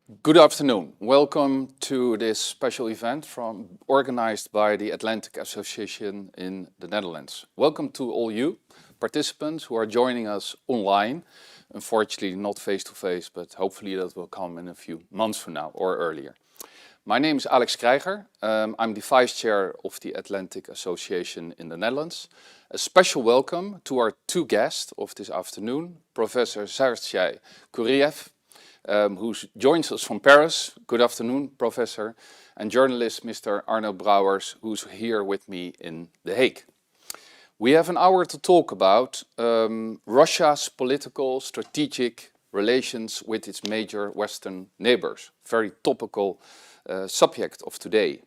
Good afternoon. Welcome to this special event organized by the Atlantic Association in the Netherlands. Welcome to all you participants who are joining us online. Unfortunately not face to face, but hopefully that will come in a few months from now or earlier. My name is Alex Krijger. I'm the Vice Chair of the Atlantic Association in the Netherlands. A special welcome to our two guests of this afternoon, Professor Sergei Guriev, who joins us from Paris. Good afternoon, Professor. And journalist Mr. Arnout Brouwers, who's here with me in The Hague. We have an hour to talk about Russia's political, strategic relations with its major Western neighbours. Very topical subject of today.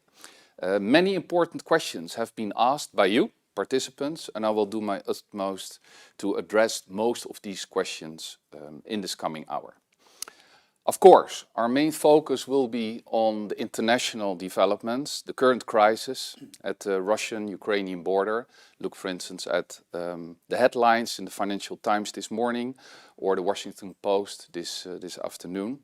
Many important questions have been asked by you, participants, and I will do my utmost to address most of these questions in this coming hour. Of course, our main focus will be on the international developments, the current crisis at the Russian-Ukrainian border. Look, for instance, at the headlines in the Financial Times this morning or the Washington Post this afternoon.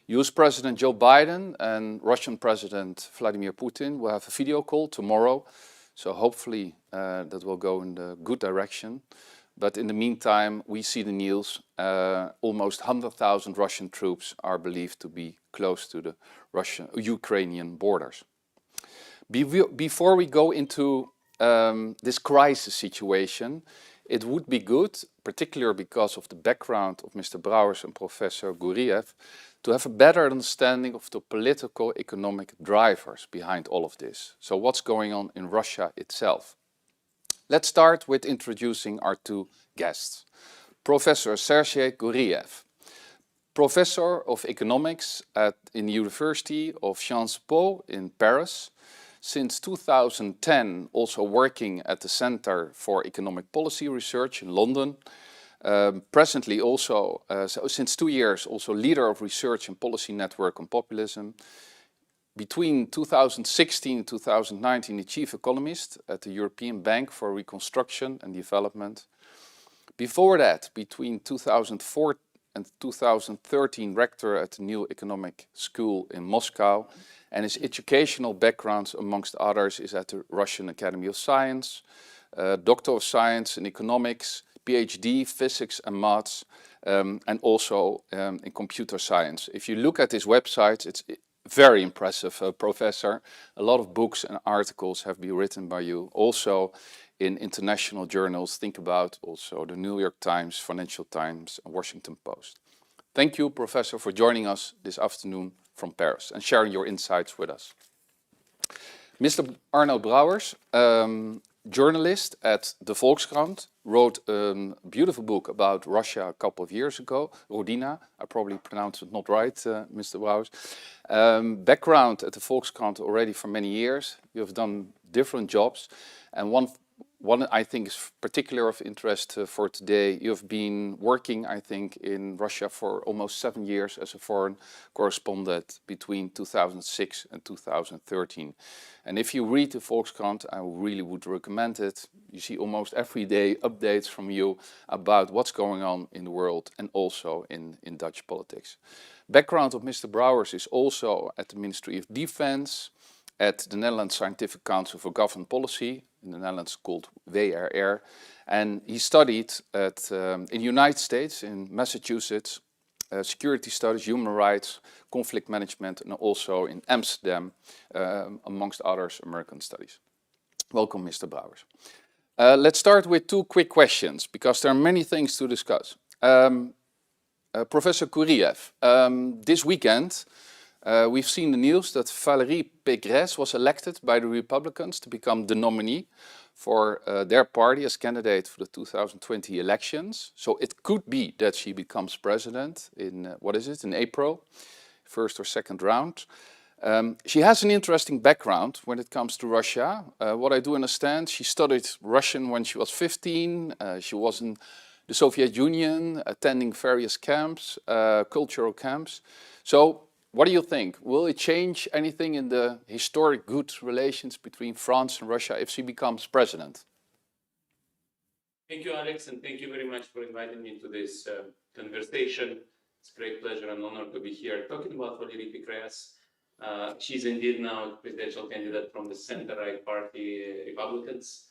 US President Joe Biden and Russian President Vladimir Putin will have a video call tomorrow, so hopefully that will go in the good direction. But in the meantime, we see the news, almost 100,000 Russian troops are believed to be close to the Russian-Ukrainian borders. Before we go into this crisis situation, it would be good, particularly because of the background of Mr. Brouwers and Professor Guriev, to have a better understanding of the political economic drivers behind all of this. So what's going on in Russia itself? Let's start with introducing our two guests. Professor Sergei Guriev, Professor of Economics in the University of Sciences Po in Paris. Since 2010 also working at the Center for Economic Policy Research in London. Presently also, since 2 years, also leader of Research and Policy Network on Populism. Between 2016 and 2019, the chief economist at the European Bank for Reconstruction and Development. Before that, between 2004 and 2013, rector at the New Economic School in Moscow. And his educational background, amongst others, is at the Russian Academy of Science, Doctor of Science in Economics, PhD, Physics and Maths, and also in Computer Science. If you look at his website, it's very impressive, Professor. A lot of books and articles have been written by you, also in international journals. Think about also the New York Times, Financial Times, and Washington Post. Thank you, Professor, for joining us this afternoon from Paris and sharing your insights with us. Mr. Arnout Brouwers, journalist at the Volkskrant, wrote a beautiful book about Russia a couple of years ago, Rodina. I probably pronounced it not right, Mr. Brouwers. Background at the Volkskrant already for many years. You have done different jobs, and one I think is particular of interest for today. You have been working, I think, in Russia for almost 7 years as a foreign correspondent between 2006 and 2013. And if you read the Volkskrant, I really would recommend it. You see almost every day updates from you about what's going on in the world and also in Dutch politics. Background of Mr. Brouwers is also at the Ministry of Defense, at the Netherlands Scientific Council for Government Policy, in the Netherlands called WRR. And he studied in the United States, in Massachusetts, security studies, human rights, conflict management, and also in Amsterdam, amongst others, American studies. Welcome, Mr. Brouwers. Let's start with two quick questions, because there are many things to discuss. Professor Guriev, this weekend, we've seen the news that Valérie Pécresse was elected by the Republicans to become the nominee for their party as candidate for the 2020 elections. So it could be that she becomes president in, in April, first or second round. She has an interesting background when it comes to Russia. What I do understand, she studied Russian when she was 15. She was in the Soviet Union, attending various camps, cultural camps. So what do you think? Will it change anything in the historic good relations between France and Russia if she becomes president? Thank you, Alex, and thank you very much for inviting me to this conversation. It's a great pleasure and honor to be here talking about Valérie Pécresse. She's indeed now a presidential candidate from the center-right party, Republicans,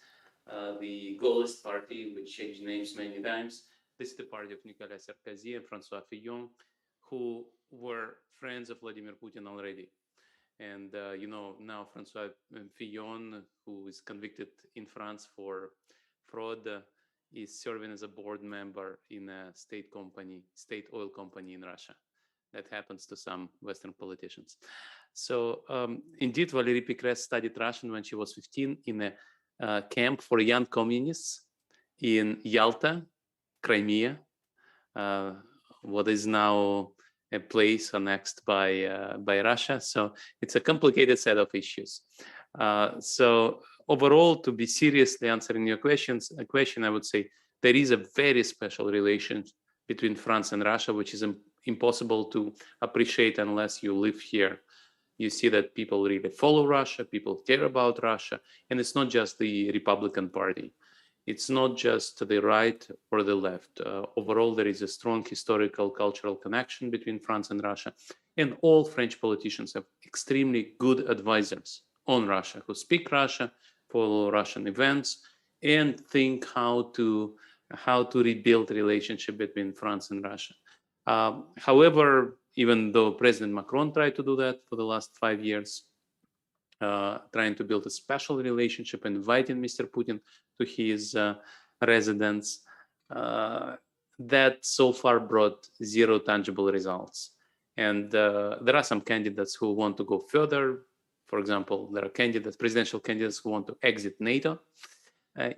the Gaullist party, which changed names many times. This is the party of Nicolas Sarkozy and François Fillon, who were friends of Vladimir Putin already. And now François Fillon, who is convicted in France for fraud, is serving as a board member in a state oil company in Russia. That happens to some Western politicians. So indeed, Valérie Pécresse studied Russian when she was 15 in a camp for young communists in Yalta, Crimea, what is now a place annexed by Russia. So it's a complicated set of issues. So overall, to be seriously answering your question, I would say there is a very special relation between France and Russia, which is impossible to appreciate unless you live here. You see that people really follow Russia, people care about Russia, and it's not just the Republican Party. It's not just the right or the left. Overall, there is a strong historical, cultural connection between France and Russia. And all French politicians have extremely good advisors on Russia who speak Russian, follow Russian events, and think how to rebuild the relationship between France and Russia. However, even though President Macron tried to do that for the last 5 years, trying to build a special relationship, inviting Mr. Putin to his residence, that so far brought zero tangible results. And there are some candidates who want to go further. For example, there are presidential candidates who want to exit NATO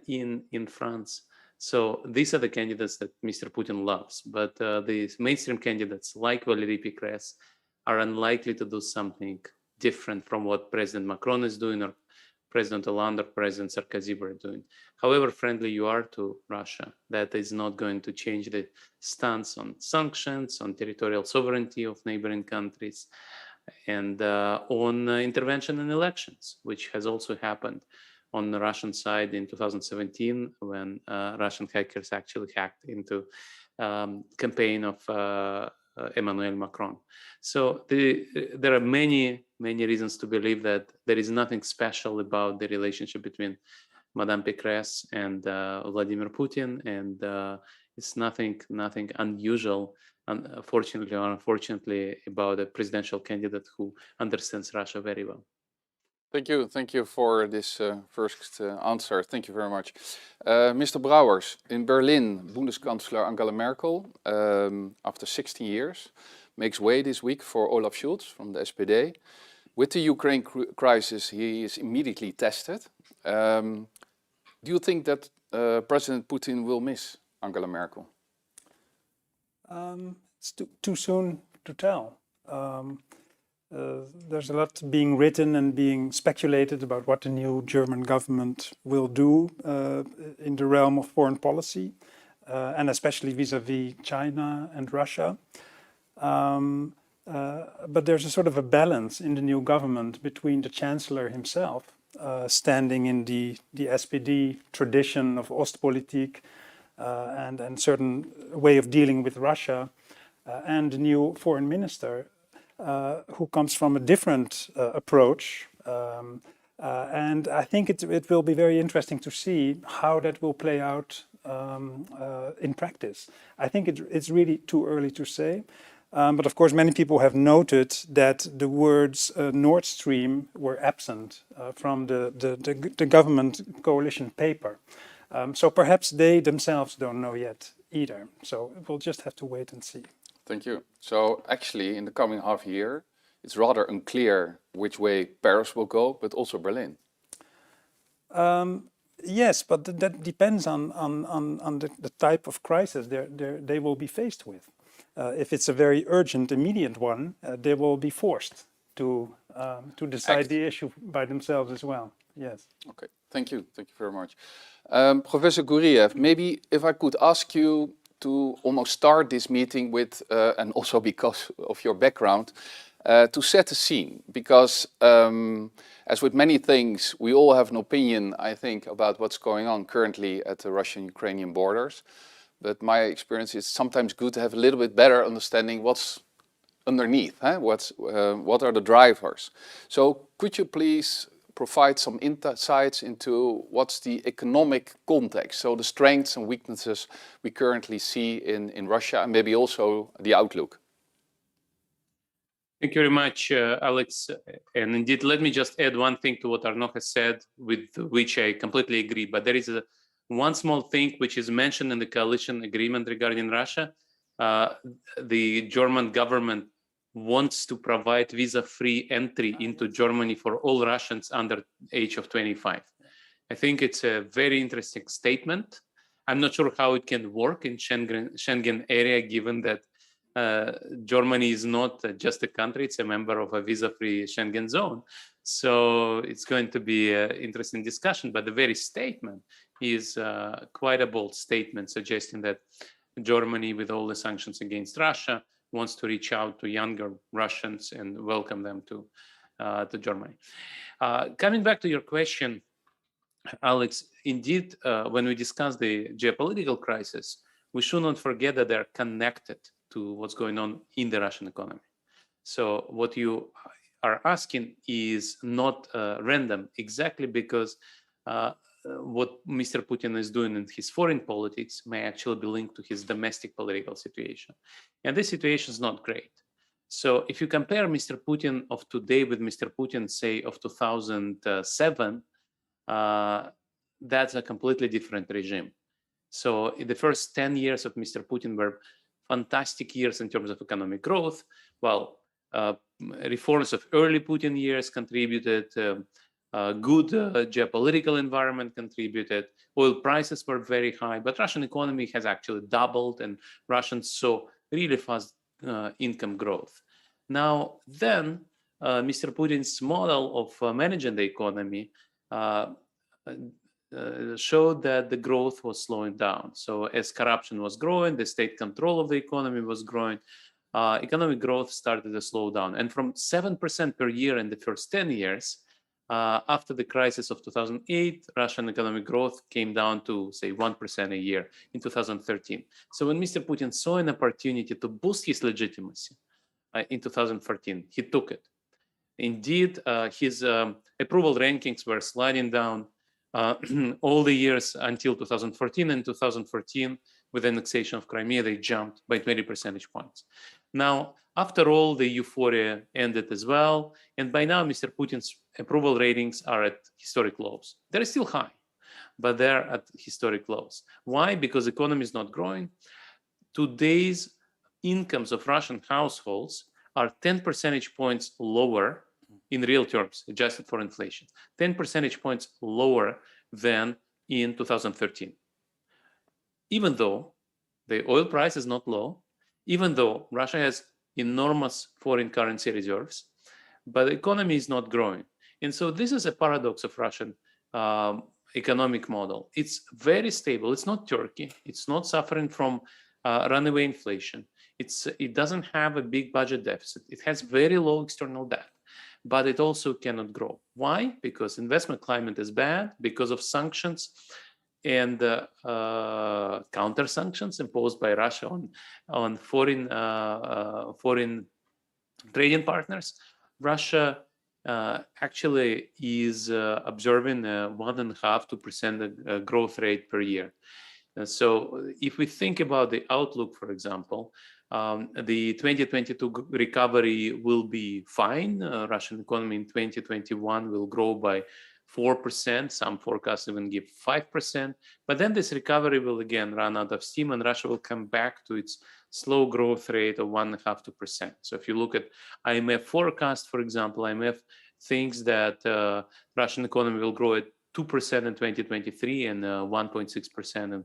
in France. So these are the candidates that Mr. Putin loves. But the mainstream candidates like Valérie Pécresse are unlikely to do something different from what President Macron is doing or President Hollande or President Sarkozy were doing. However friendly you are to Russia, that is not going to change the stance on sanctions, on territorial sovereignty of neighboring countries, and on intervention in elections, which has also happened on the Russian side in 2017 when Russian hackers actually hacked into campaign of Emmanuel Macron. So there are many reasons to believe that there is nothing special about the relationship between Madame Pécresse and Vladimir Putin, and it's nothing unusual, fortunately or unfortunately, about a presidential candidate who understands Russia very well. Thank you for this first answer. Thank you very much. Mr. Brouwers, in Berlin, Bundeskanzler Angela Merkel, after 16 years, makes way this week for Olaf Scholz from the SPD. With the Ukraine crisis, he is immediately tested. Do you think that President Putin will miss Angela Merkel? It's too soon to tell. There's a lot being written and being speculated about what the new German government will do in the realm of foreign policy, and especially vis-à-vis China and Russia. But there's a sort of a balance in the new government between the Chancellor himself, standing in the SPD tradition of Ostpolitik and certain way of dealing with Russia, and the new foreign minister, who comes from a different approach. And I think it will be very interesting to see how that will play out in practice. I think it's really too early to say. But of course, many people have noted that the words Nord Stream were absent from the government coalition paper. So perhaps they themselves don't know yet either. So we'll just have to wait and see. Thank you. So actually, in the coming half year, it's rather unclear which way Paris will go, but also Berlin. Yes, but that depends on the type of crisis they will be faced with. If it's a very urgent, immediate one, they will be forced to decide the issue by themselves as well. Yes. Okay. Thank you. Thank you very much. Professor Guriev, maybe if I could ask you to almost start this meeting with, and also because of your background, to set the scene. Because as with many things, we all have an opinion, I think, about what's going on currently at the Russian-Ukrainian borders. but my experience is sometimes good to have a little bit better understanding what's underneath, what are the drivers. So could you please provide some insights into what's the economic context, so the strengths and weaknesses we currently see in Russia, and maybe also the outlook? Thank you very much, Alex. And indeed, let me just add one thing to what Arnaut has said, with which I completely agree. But there is one small thing which is mentioned in the coalition agreement regarding Russia. The German government wants to provide visa-free entry into Germany for all Russians under age of 25. I think it's a very interesting statement. I'm not sure how it can work in Schengen area, given that Germany is not just a country, it's a member of a visa-free Schengen zone. So it's going to be an interesting discussion, but the very statement is quite a bold statement, suggesting that Germany, with all the sanctions against Russia, wants to reach out to younger Russians and welcome them to Germany. Coming back to your question, Alex, indeed, when we discuss the geopolitical crisis, we should not forget that they're connected to what's going on in the Russian economy. So what you are asking is not random, exactly because what Mr. Putin is doing in his foreign politics may actually be linked to his domestic political situation. And this situation is not great. So if you compare Mr. Putin of today with Mr. Putin, say, of 2007, that's a completely different regime. So in the first 10 years of Mr. Putin were fantastic years in terms of economic growth. Well, reforms of early Putin years contributed, good geopolitical environment contributed, oil prices were very high, but Russian economy has actually doubled and Russians saw really fast income growth. Now, then, Mr. Putin's model of managing the economy showed that the growth was slowing down. So as corruption was growing, the state control of the economy was growing, economic growth started to slow down. And from 7% per year in the first 10 years, after the crisis of 2008, Russian economic growth came down to, say, 1% a year in 2013. So when Mr. Putin saw an opportunity to boost his legitimacy in 2014, he took it. Indeed, his approval rankings were sliding down all the years until 2014. And 2014, with the annexation of Crimea, they jumped by 20 percentage points. Now, after all, the euphoria ended as well. And by now, Mr. Putin's approval ratings are at historic lows. They're still high, but they're at historic lows. Why? Because the economy is not growing. Today's incomes of Russian households are 10 percentage points lower in real terms, adjusted for inflation, 10 percentage points lower than in 2013. Even though the oil price is not low, even though Russia has enormous foreign currency reserves, but the economy is not growing. And so this is a paradox of Russian economic model. It's very stable. It's not Turkey. It's not suffering from runaway inflation. It doesn't have a big budget deficit. It has very low external debt, but it also cannot grow. Why? Because investment climate is bad, because of sanctions and counter sanctions imposed by Russia on foreign trading partners. Russia actually is observing a 1.5–2% growth rate per year. So if we think about the outlook, for example, the 2022 recovery will be fine. Russian economy in 2021 will grow by 4%. Some forecasts even give 5%. But then this recovery will again run out of steam and Russia will come back to its slow growth rate of 1.5–2%. So if you look at IMF forecast, for example, IMF thinks that Russian economy will grow at 2% in 2023 and 1.6% in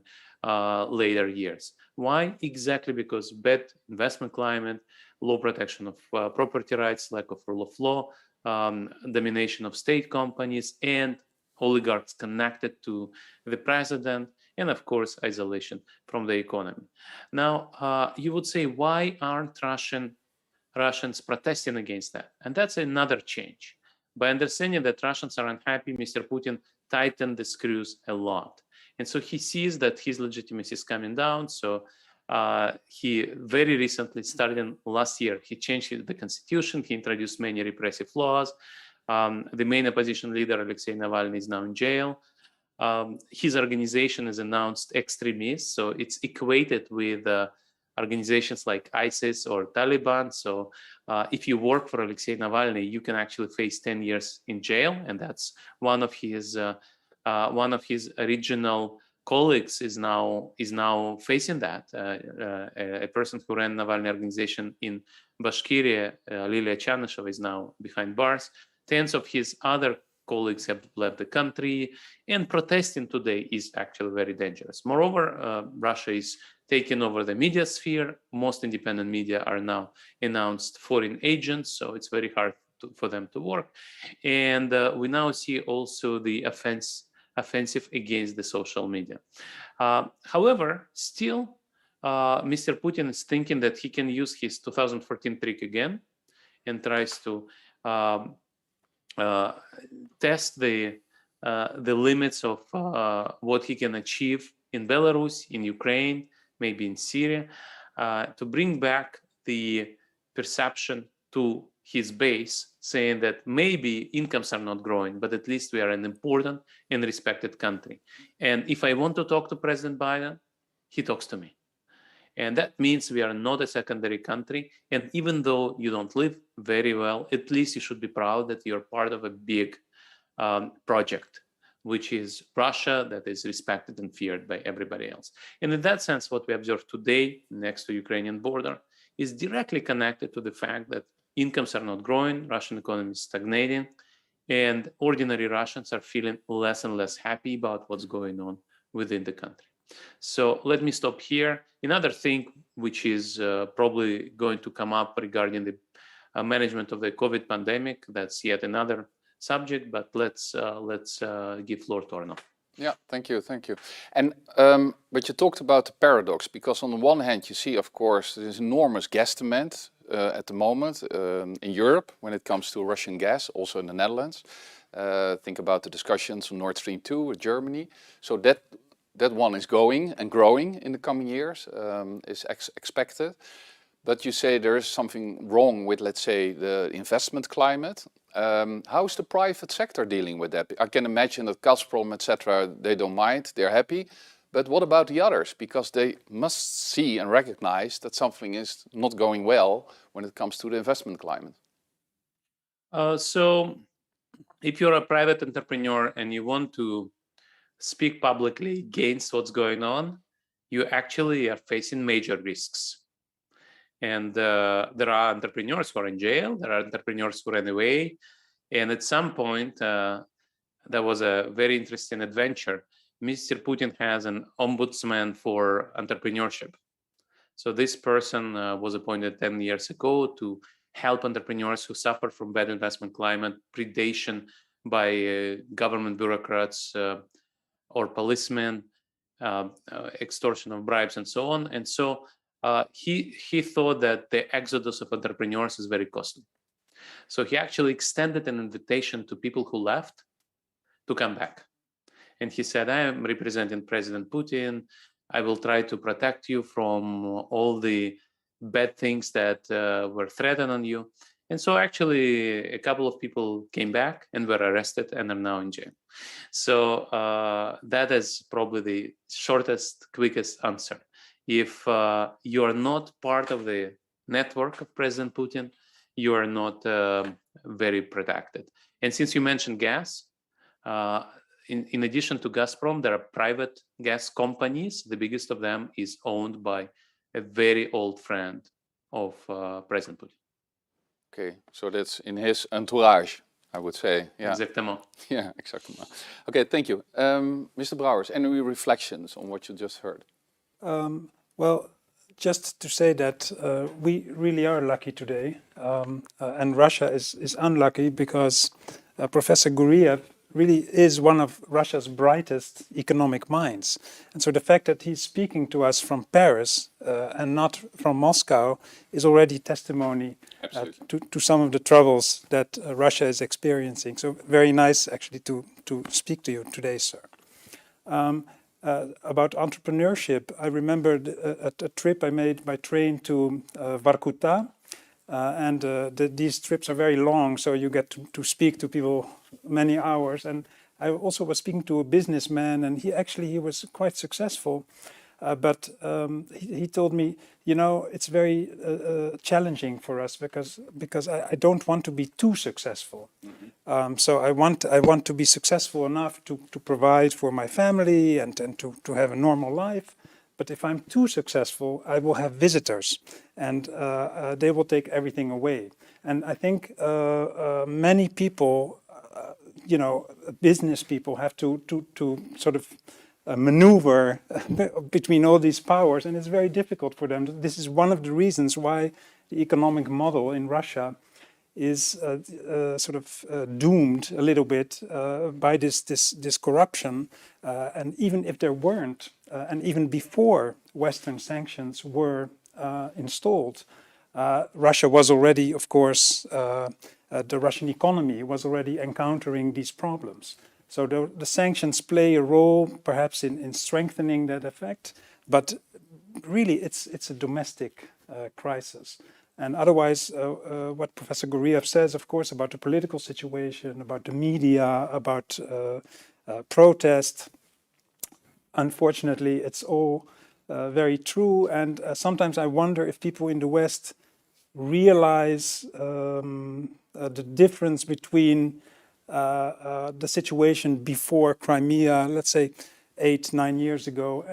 later years. Why? Exactly because bad investment climate, low protection of property rights, lack of rule of law, domination of state companies and oligarchs connected to the president, and of course, isolation from the economy. Now, you would say, why aren't Russians protesting against that? And that's another change. By understanding that Russians are unhappy, Mr. Putin tighten the screws a lot. And so he sees that his legitimacy is coming down. So he very recently, starting last year, he changed the constitution. He introduced many repressive laws. The main opposition leader, Alexei Navalny, is now in jail. His organization is announced extremist, so it's equated with organizations like ISIS or Taliban. So if you work for Alexei Navalny, you can actually face 10 years in jail, and that's one of his original colleagues is now facing that. A person who ran Navalny organization in Bashkiria, Lilia Chanisheva, is now behind bars. Tens of his other colleagues have left the country, and protesting today is actually very dangerous. Moreover, Russia is taking over the media sphere. Most independent media are now announced foreign agents, so it's very hard for them to work. And we now see also the offensive against the social media. However, still, Mr. Putin is thinking that he can use his 2014 trick again and tries to test the limits of what he can achieve in Belarus, in Ukraine, maybe in Syria, to bring back the perception to his base, saying that maybe incomes are not growing, but at least we are an important and respected country. And if I want to talk to President Biden, he talks to me. And that means we are not a secondary country. And even though you don't live very well, at least you should be proud that you're part of a big project, which is Russia, that is respected and feared by everybody else. And in that sense, what we observe today next to Ukrainian border is directly connected to the fact that incomes are not growing, Russian economy is stagnating, and ordinary Russians are feeling less and less happy about what's going on within the country. So let me stop here. Another thing which is probably going to come up regarding the management of the COVID pandemic, that's yet another subject, but let's give floor to Arnout. Yeah, thank you. And but you talked about the paradox, because on the one hand you see, of course, there's enormous gas demand at the moment in Europe when it comes to Russian gas, also in the Netherlands. Think about the discussions on Nord Stream 2 with Germany. So that one is going and growing in the coming years, is expected. But you say there is something wrong with, let's say, the investment climate. How is the private sector dealing with that? I can imagine that Gazprom, etc., they don't mind, they're happy. But what about the others? Because they must see and recognize that something is not going well when it comes to the investment climate. So if you're a private entrepreneur and you want to speak publicly against what's going on, you actually are facing major risks. And there are entrepreneurs who are in jail, there are entrepreneurs who ran away. And at some point, there was a very interesting adventure. Mr. Putin has an ombudsman for entrepreneurship. So this person was appointed 10 years ago to help entrepreneurs who suffer from bad investment climate, predation by government bureaucrats or policemen, extortion of bribes, and so on. And so he thought that the exodus of entrepreneurs is very costly. So he actually extended an invitation to people who left to come back. And he said, I am representing President Putin. I will try to protect you from all the bad things that were threatened on you. And so actually a couple of people came back and were arrested and are now in jail. So that is probably the shortest, quickest answer. If you are not part of the network of President Putin, you are not very protected. And since you mentioned gas, in addition to Gazprom, there are private gas companies. The biggest of them is owned by a very old friend of President Putin. Okay, so that's in his entourage, I would say. Yeah. Exactement. Yeah, exactly. Okay, thank you. Mr. Brouwers, any reflections on what you just heard? Well, just to say that we really are lucky today, and Russia is unlucky because Professor Guriev really is one of Russia's brightest economic minds. And so the fact that he's speaking to us from Paris and not from Moscow is already testimony to some of the troubles that Russia is experiencing. So very nice actually to speak to you today, sir. About entrepreneurship, I remember a trip I made by train to Vorkuta. These trips are very long, so you get to speak to people many hours. And I also was speaking to a businessman, and he was quite successful. But he told me, you know, it's very challenging for us because I don't want to be too successful. So I want to be successful enough to provide for my family and to have a normal life. But if I'm too successful, I will have visitors, and they will take everything away. And I think many people, you know, business people have to sort of maneuver between all these powers, and it's very difficult for them. This is one of the reasons why the economic model in Russia is sort of doomed a little bit by this corruption. And even if there weren't, and even before Western sanctions were installed, Russia was already, of course, the Russian economy was already encountering these problems. So the sanctions play a role, perhaps, in strengthening that effect, but really it's a domestic crisis. And otherwise, what Professor Guriev says, of course, about the political situation, about the media, about protest, unfortunately, it's all very true. And sometimes I wonder if people in the West realize the difference between the situation before Crimea, let's say 8-9 years ago,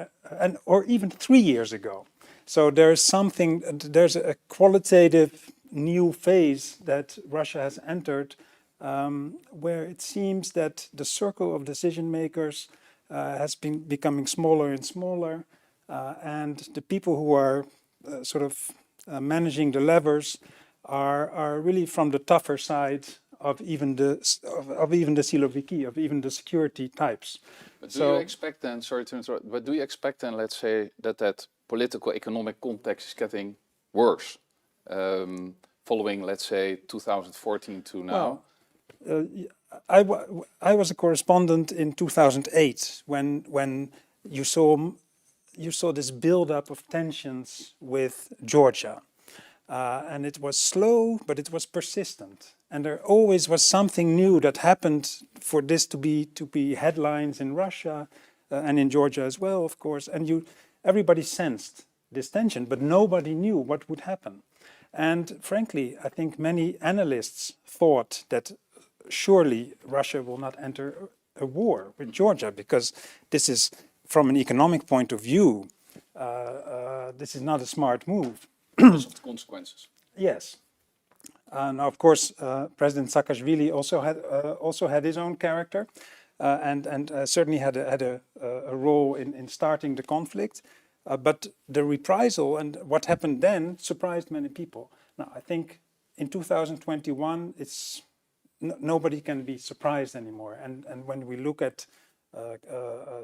or even 3 years ago. So there's a qualitative new phase that Russia has entered, where it seems that the circle of decision makers has been becoming smaller and smaller, and the people who are sort of managing the levers are really from the tougher side of even the Siloviki, of even the security types. But do you expect then, sorry to interrupt, but do you expect then, let's say, that political economic context is getting worse following, let's say, 2014 to now? Well, I was a correspondent in 2008 when you saw this build-up of tensions with Georgia. And it was slow, but it was persistent. And there always was something new that happened for this to be headlines in Russia and in Georgia as well, of course. And everybody sensed this tension, but nobody knew what would happen. And frankly, I think many analysts thought that surely Russia will not enter a war with Georgia, because this is, from an economic point of view, this is not a smart move. Because of the consequences. Yes. Now, of course, President Saakashvili also had his own character, and certainly had a role in starting the conflict. But the reprisal and what happened then surprised many people. Now, I think in 2021, nobody can be surprised anymore. And when we look at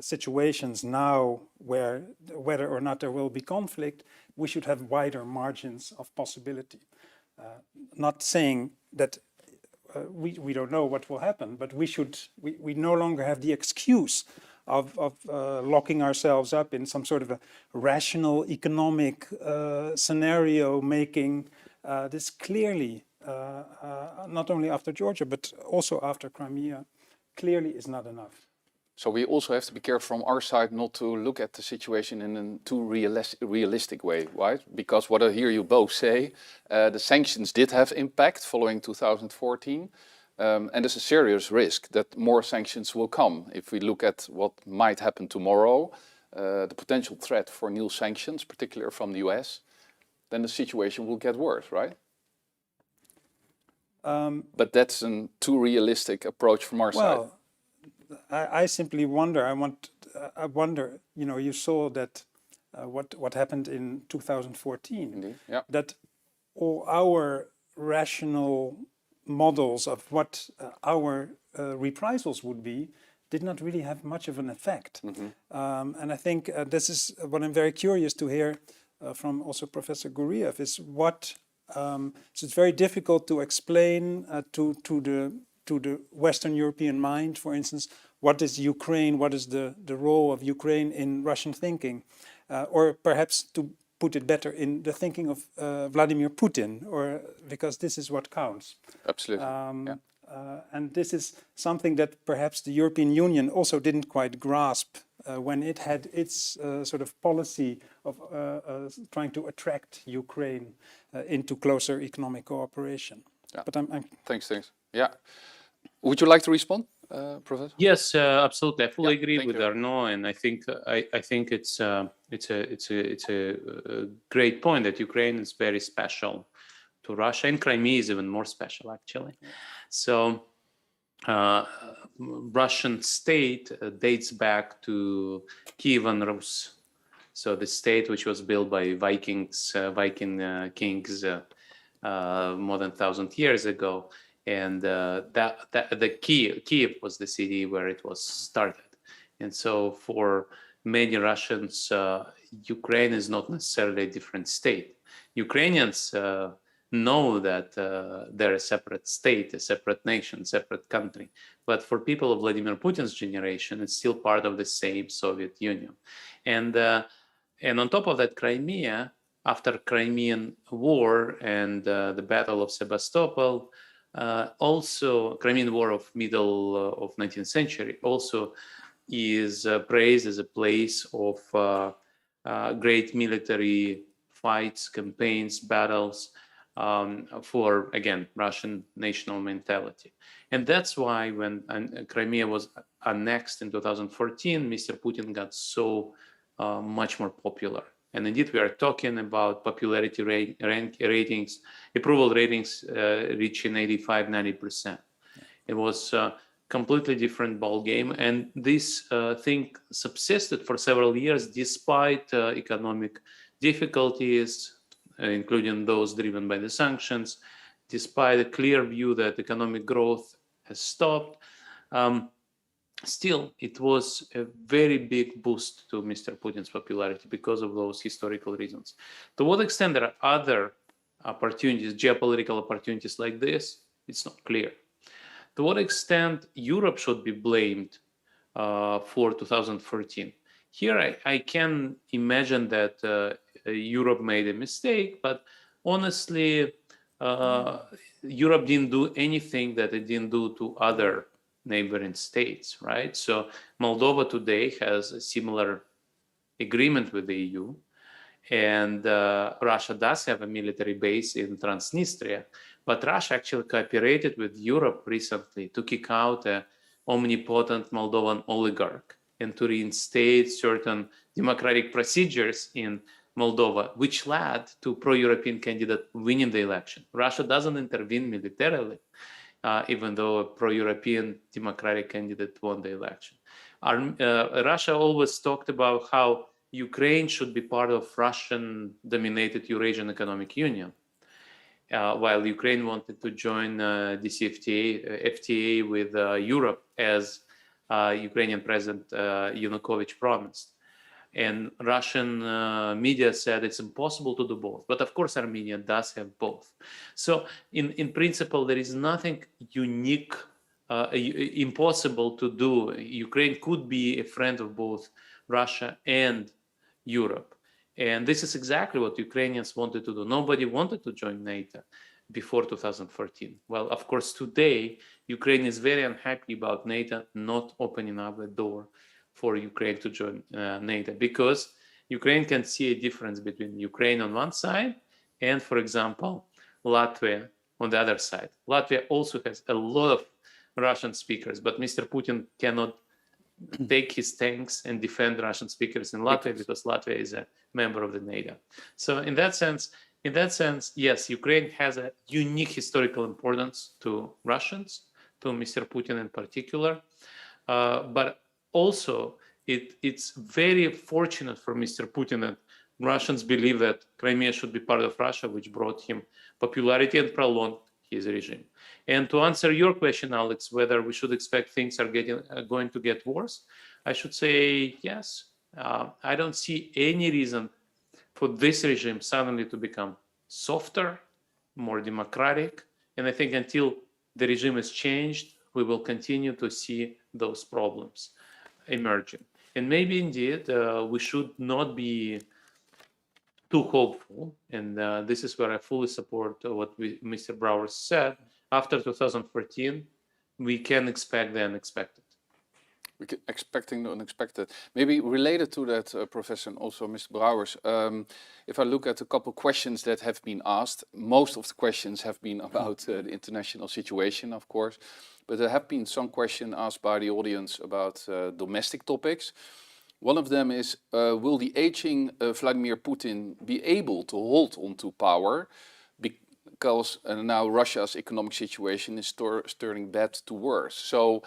situations now where whether or not there will be conflict, we should have wider margins of possibility. Not saying that we don't know what will happen, but we no longer have the excuse of locking ourselves up in some sort of a rational economic scenario making. This clearly, not only after Georgia, but also after Crimea, clearly is not enough. So we also have to be careful from our side not to look at the situation in a too realistic way, right? Because what I hear you both say, the sanctions did have impact following 2014. And there's a serious risk that more sanctions will come. If we look at what might happen tomorrow, the potential threat for new sanctions, particularly from the US, then the situation will get worse, right? But that's a too realistic approach from our side. I simply wonder. I wonder. You know, you saw that what happened in 2014. Indeed, yeah. That all our rational models of what our reprisals would be did not really have much of an effect. And I think this is what I'm very curious to hear from also Professor Guriev, is what, so it's very difficult to explain to the Western European mind, for instance, what is Ukraine, what is the role of Ukraine in Russian thinking, or perhaps to put it better, in the thinking of Vladimir Putin, or because this is what counts. Absolutely. And this is something that perhaps the European Union also didn't quite grasp when it had its sort of policy of trying to attract Ukraine into closer economic cooperation. Yeah. But I'm Thanks. Yeah. Would you like to respond, Professor? Yes, absolutely. I fully agree thank with you. Arnaut, and I think it's a great point that Ukraine is very special to Russia, and Crimea is even more special, actually. So, Russian state dates back to Kievan Rus, so the state which was built by Viking kings more than 1,000 years ago. And Kiev was the city where it was started. And so for many Russians, Ukraine is not necessarily a different state. Ukrainians know that they're a separate state, a separate nation, separate country. But for people of Vladimir Putin's generation, it's still part of the same Soviet Union. And on top of that, Crimea, after Crimean War and the Battle of Sebastopol, also Crimean War of middle of 19th century also is praised as a place of great military fights, campaigns, battles for, again, Russian national mentality. And that's why when Crimea was annexed in 2014, Mr. Putin got so much more popular. And indeed, we are talking about popularity ratings, approval ratings reaching 85-90%. It was a completely different ball game, and this thing subsisted for several years despite economic difficulties, including those driven by the sanctions, despite a clear view that economic growth has stopped. Still, it was a very big boost to Mr. Putin's popularity because of those historical reasons. To what extent there are other opportunities, geopolitical opportunities like this, it's not clear. To what extent Europe should be blamed for 2014? Here I can imagine that Europe made a mistake, but honestly, Europe didn't do anything that it didn't do to other neighboring states, right? So Moldova today has a similar agreement with the EU, and Russia does have a military base in Transnistria, but Russia actually cooperated with Europe recently to kick out an omnipotent Moldovan oligarch and to reinstate certain democratic procedures in Moldova, which led to pro-European candidate winning the election. Russia doesn't intervene militarily, even though a pro-European democratic candidate won the election. Russia always talked about how Ukraine should be part of Russian-dominated Eurasian Economic Union, while Ukraine wanted to join FTA with Europe, as Ukrainian President Yanukovych promised. And Russian media said it's impossible to do both. But of course, Armenia does have both. So in principle, there is nothing unique, impossible to do. Ukraine could be a friend of both Russia and Europe. And this is exactly what Ukrainians wanted to do. Nobody wanted to join NATO before 2014. Well, of course, today, Ukraine is very unhappy about NATO not opening up the door for Ukraine to join NATO, because Ukraine can see a difference between Ukraine on one side and, for example, Latvia on the other side. Latvia also has a lot of Russian speakers, but Mr. Putin cannot take his tanks and defend Russian speakers in Latvia because Latvia is a member of the NATO. So in that sense, yes, Ukraine has a unique historical importance to Russians, to Mr. Putin in particular, but also it's very fortunate for Mr. Putin that Russians believe that Crimea should be part of Russia, which brought him popularity and prolonged his regime. And to answer your question, Alex, whether we should expect things are going to get worse, I should say yes. I don't see any reason for this regime suddenly to become softer, more democratic. And I think until the regime is changed, we will continue to see those problems emerging. And maybe indeed, we should not be too hopeful. And this is where I fully support what Mr. Brouwers said. After 2014, we can expect the unexpected. We're expecting the unexpected. Maybe related to that, Professor, and also Mr. Brouwers, if I look at a couple questions that have been asked, most of the questions have been about the international situation, of course, but there have been some questions asked by the audience about domestic topics. One of them is, will the aging Vladimir Putin be able to hold on to power? Because now Russia's economic situation is turning bad to worse. So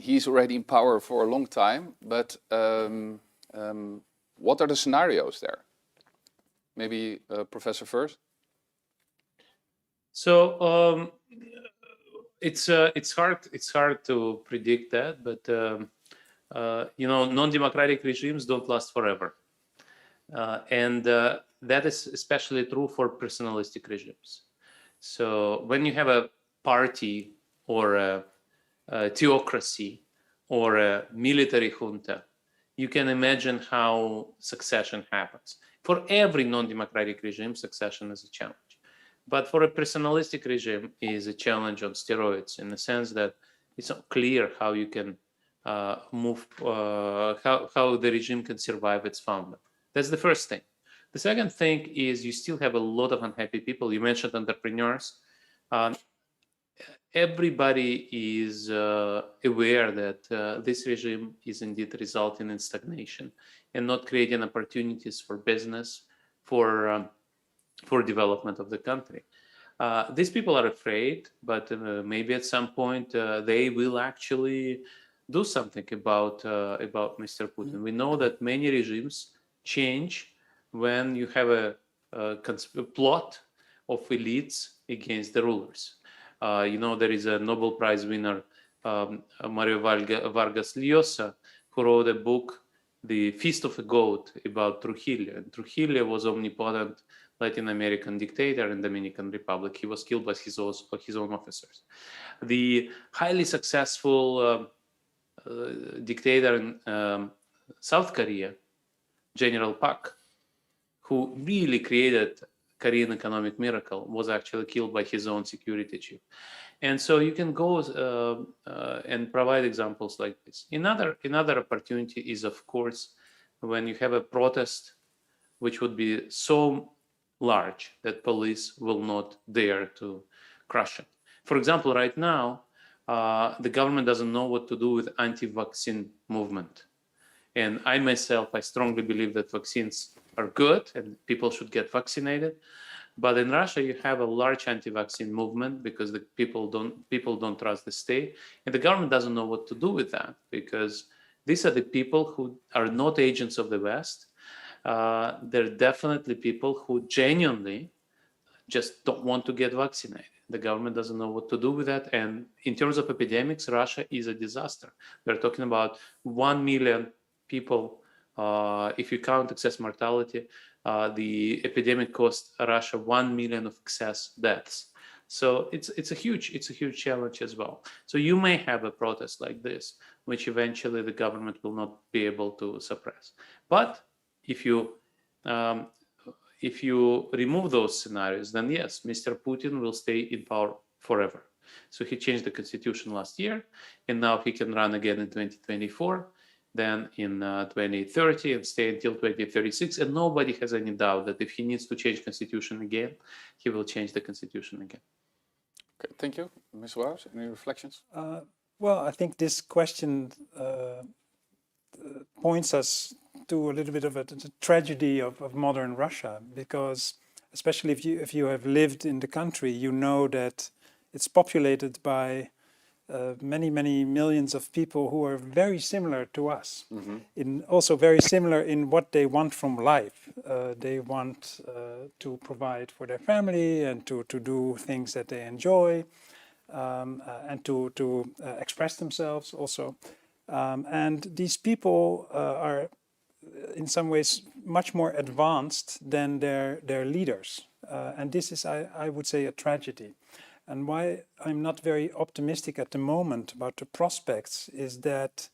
he's already in power for a long time, but what are the scenarios there? Maybe Professor first. So it's hard to predict that, but non-democratic regimes don't last forever, and that is especially true for personalistic regimes. So when you have a party or a theocracy or a military junta, you can imagine how succession happens. For every non-democratic regime, succession is a challenge. But for a personalistic regime, it is a challenge on steroids in the sense that it's not clear how you can how the regime can survive its founder. That's the first thing. The second thing is you still have a lot of unhappy people. You mentioned entrepreneurs. Everybody is aware that this regime is indeed resulting in stagnation and not creating opportunities for business, for development of the country. These people are afraid, but maybe at some point they will actually do something about Mr. Putin. We know that many regimes change when you have a plot of elites against the rulers. There is a Nobel Prize winner, Mario Vargas Llosa, who wrote a book, The Feast of a Goat, about Trujillo. And Trujillo was omnipotent Latin American dictator in Dominican Republic. He was killed by his own officers. The highly successful dictator in South Korea, General Park, who really created Korean economic miracle, was actually killed by his own security chief. And so you can go and provide examples like this. Another opportunity is, of course, when you have a protest which would be so large that police will not dare to crush it. For example, right now, the government doesn't know what to do with anti-vaccine movement. And I myself, I strongly believe that vaccines are good and people should get vaccinated. But in Russia, you have a large anti-vaccine movement because the people don't trust the state, and the government doesn't know what to do with that because these are the people who are not agents of the West. They're definitely people who genuinely just don't want to get vaccinated. The government doesn't know what to do with that. And in terms of epidemics, Russia is a disaster. We're talking about 1 million people. If you count excess mortality, the epidemic cost Russia 1 million of excess deaths. So it's a huge challenge as well. So you may have a protest like this, which eventually the government will not be able to suppress. But if you remove those scenarios, then yes, Mr. Putin will stay in power forever. So he changed the constitution last year, and now he can run again in 2024. Then in 2030 and stay until 2036. And nobody has any doubt that if he needs to change constitution again, he will change the constitution again. Okay, thank you. Ms. Brouwers, any reflections? Well, I think this question points us to a little bit of a tragedy of modern Russia, because especially if you have lived in the country, you know that it's populated by many millions of people who are very similar to us, also very similar in what they want from life. They want to provide for their family and to do things that they enjoy. and to express themselves also. And these people are in some ways much more advanced than their leaders. And this is, I would say, a tragedy. And why I'm not very optimistic at the moment about the prospects is that,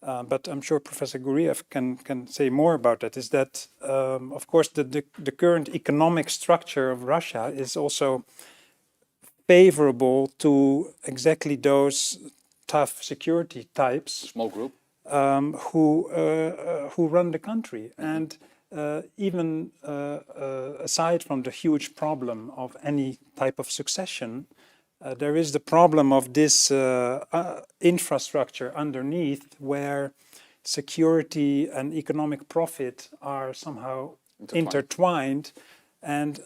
but I'm sure Professor Guriev can say more about that, is that, of course, the current economic structure of Russia is also favorable to exactly those tough security types. Small group. Who run the country. And even aside from the huge problem of any type of succession, there is the problem of this infrastructure underneath, where security and economic profit are somehow intertwined. And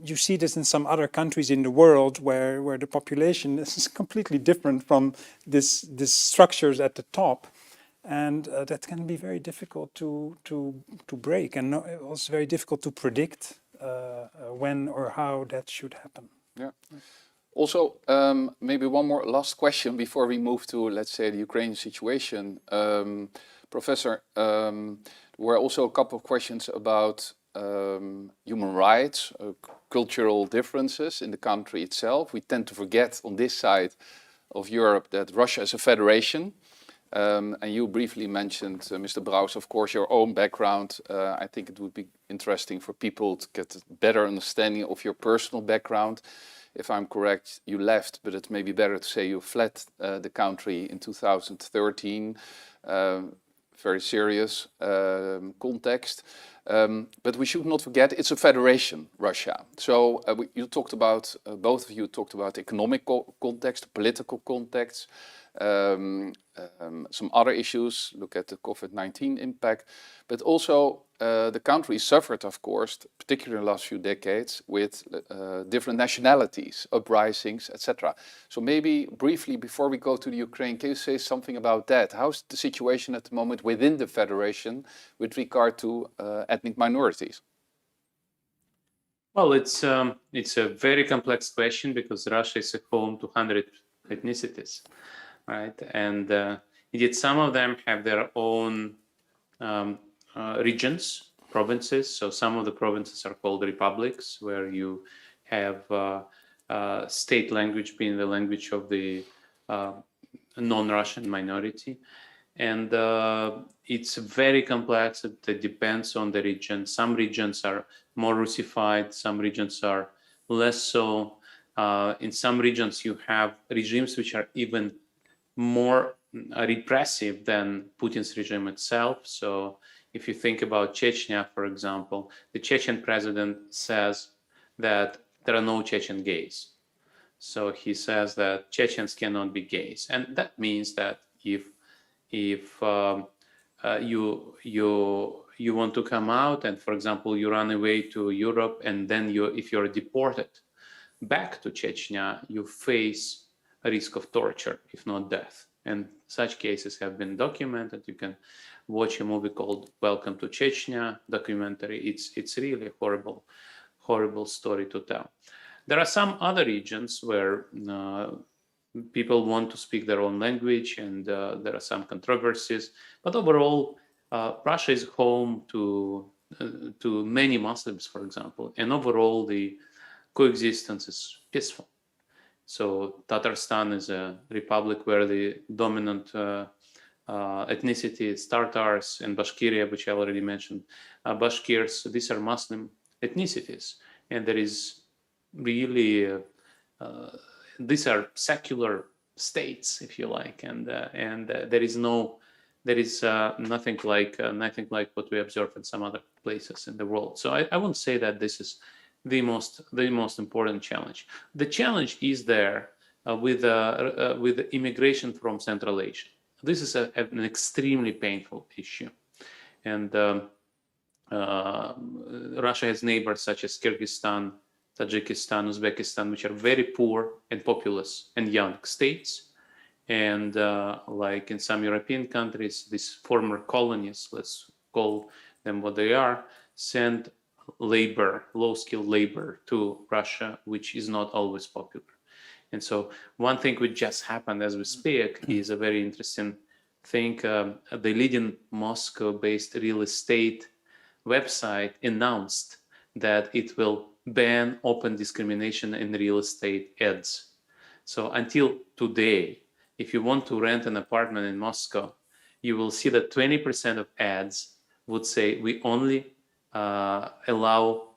you see this in some other countries in the world where the population is completely different from these structures at the top, and that can be very difficult to break, and also very difficult to predict when or how that should happen. Yeah. Also, maybe one more last question before we move to, let's say, the Ukrainian situation. Professor, there were also a couple of questions about human rights, cultural differences in the country itself. We tend to forget on this side of Europe that Russia is a federation. And you briefly mentioned, Mr. Brouwers, of course, your own background. I think it would be interesting for people to get a better understanding of your personal background. If I'm correct, you left, but it may be better to say you fled the country in 2013. Very serious context. But we should not forget it's a federation, Russia. So you talked about, both of you talked about economic context, political context, some other issues, look at the COVID-19 impact, but also the country suffered, of course, particularly in the last few decades, with different nationalities, uprisings, etc. So maybe briefly, before we go to the Ukraine, can you say something about that? How's the situation at the moment within the federation with regard to ethnic minorities? Well, it's a very complex question because Russia is a home to 100 ethnicities, right? And indeed, some of them have their own regions, provinces. So some of the provinces are called republics, where you have state language being the language of the non-Russian minority. And it's very complex. It depends on the region. Some regions are more Russified, some regions are less so. In some regions, you have regimes which are even more repressive than Putin's regime itself. So if you think about Chechnya, for example, the Chechen president says that there are no Chechen gays. So he says that Chechens cannot be gays. And that means that if you want to come out and, for example, you run away to Europe, and then if you're deported back to Chechnya, you face a risk of torture, if not death. And such cases have been documented. You can watch a movie called Welcome to Chechnya documentary. It's really a horrible story to tell. There are some other regions where people want to speak their own language, and there are some controversies. But overall, Russia is home to many Muslims, for example, and overall the coexistence is peaceful. So Tatarstan is a republic where the dominant ethnicity is Tatars, and Bashkiria, which I already mentioned, Bashkirs. These are Muslim ethnicities, and there is really these are secular states, if you like, and there is nothing like what we observe in some other places in the world. So I won't say that this is the most important challenge. The challenge is there with immigration from Central Asia. This is an extremely painful issue, and Russia has neighbors such as Kyrgyzstan, Tajikistan, Uzbekistan, which are very poor and populous and young states. And like in some European countries, these former colonies, let's call them what they are, send labor, low-skilled labor to Russia, which is not always popular. And so one thing which just happened as we speak is a very interesting thing. The leading Moscow-based real estate website announced that it will ban open discrimination in real estate ads. So until today, if you want to rent an apartment in Moscow, you will see that 20% of ads would say we only allow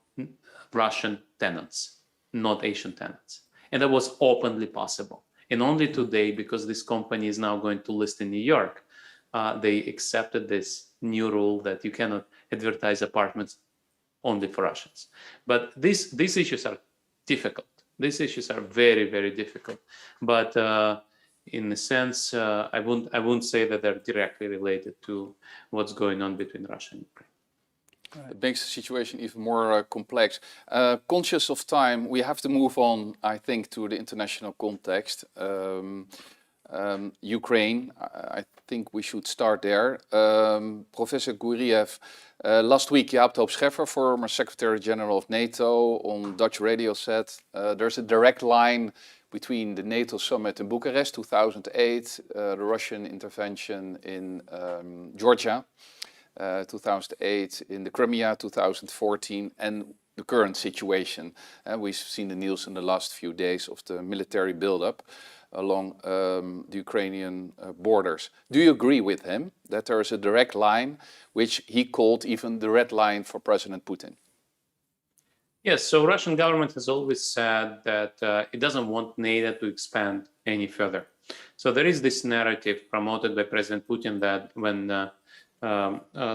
Russian tenants, not Asian tenants. And that was openly possible. And only today, because this company is now going to list in New York, they accepted this new rule that you cannot advertise apartments only for Russians. But these issues are difficult. These issues are very, very difficult. But in a sense, I wouldn't say that they're directly related to what's going on between Russia and Ukraine. It makes the situation even more complex. Conscious of time, we have to move on, I think, to the international context. Ukraine, I think we should start there. Professor Guriev, last week Jaap de Hoop Scheffer, former Secretary General of NATO, on Dutch radio said there's a direct line between the NATO summit in Bucharest 2008, the Russian intervention in Georgia 2008, in the Crimea 2014, and the current situation. We've seen the news in the last few days of the military buildup along the Ukrainian borders. Do you agree with him that there is a direct line, which he called even the red line for President Putin? Yes, so Russian government has always said that it doesn't want NATO to expand any further. So there is this narrative promoted by President Putin that when